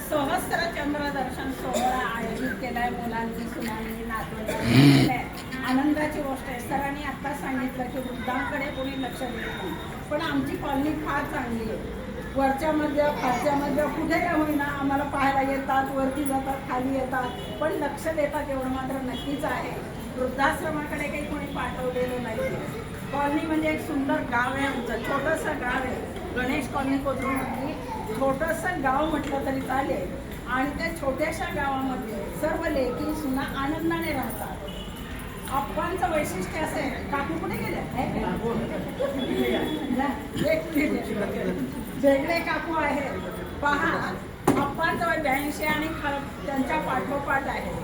सहस्त्र चंद्र दर्शन सोहळा आयोजित केलाय मुलांनी, सुनांनी, नातवंडांनी. आनंदाची गोष्ट आहे. सरांनी आता सांगितलं की वृद्धांकडे कोणी लक्ष देत नाही, पण आमची कॉलनी फार चांगली आहे. वरच्या मधल्या खालच्या मधल्या कुठे काय होईना आम्हाला पाहायला येतात, वरती जातात, खाली येतात, पण लक्ष देतात एवढं मात्र नक्कीच आहे. वृद्धाश्रमाकडे काही कोणी पाठवलेलं नाही. कॉलनी म्हणजे एक सुंदर गाव आहे आमचं, छोटंसं गाव आहे. गणेश कॉलनी कोथरूडमधली छोटंसं गाव म्हटलं तरी चालेल. आणि त्या छोट्याशा गावामध्ये सर्व लेकी सुना आनंदाने राहतात. आप्पांचं वैशिष्ट्य असं आहे. काकू कुठे गेले? वेगळे काकू आहेत. पहा, आप्पांचं वय 82 आणि त्यांच्या पाठोपाठ आहे.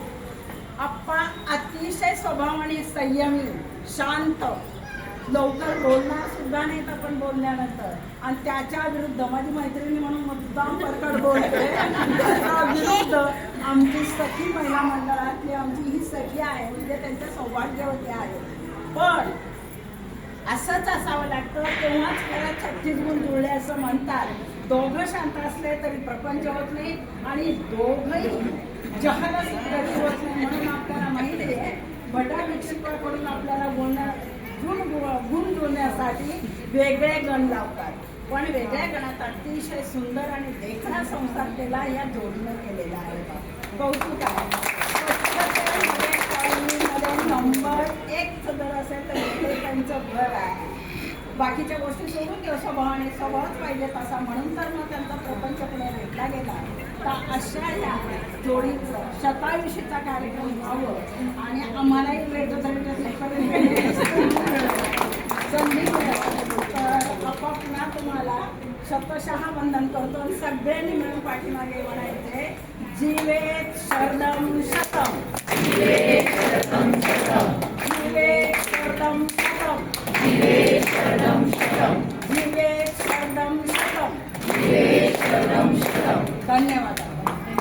आप्पा अतिशय स्वभावाने संयमी, शांत, लवकर बोलणार सुद्धा नाहीत आपण बोलल्यानंतर. आणि त्याच्या विरुद्ध माझी मैत्रिणी म्हणून मुद्दाम परकड बोलते. त्याच्या विरुद्ध आमची सखी महिला मंडळातली आमची ही सखी आहे, म्हणजे त्यांचं सौभाग्यवती आहे. पण असंच असावं लागतं, तेव्हाच खरं 36 गुण जुळले असं म्हणतात. दोघं शांत असले तरी प्रपंच होत नाही आणि दोघंही जहाल होत नाही. म्हणून आपल्याला माहिती आहे भटा भिक्षुकाकडून आपल्याला गुण जुळण्यासाठी वेगळे गण लावतात. पण वेगळ्या गणात अतिशय सुंदर आणि देखणा संसार केला या जोडीनं केलेला आहे. कौतुक आहे. नंबर 1 जर असेल तर इथे त्यांचं घर आहे. बाकीच्या गोष्टी सोडून देऊ, स्वभावच पाहिजे तसा. म्हणून तर मग त्यांचा प्रपंच पुढे भेटला गेला. तर अशा या जोडीचं शतायुषीचा कार्यक्रम व्हावं आणि आम्हालाही रेडिओ संधी तर आपापला तुम्हाला शतशः वंदन करतो. सगळ्यांनी मिळून पाठीमागे म्हणायचे, जीवेत शरदम शतम, जीवेत शरदम शतम, जीवेत शरदम शतम, जीवेत शरदम शतम, जीवेत शरदम शतम, जीवेत शरदम शतम. धन्यवाद.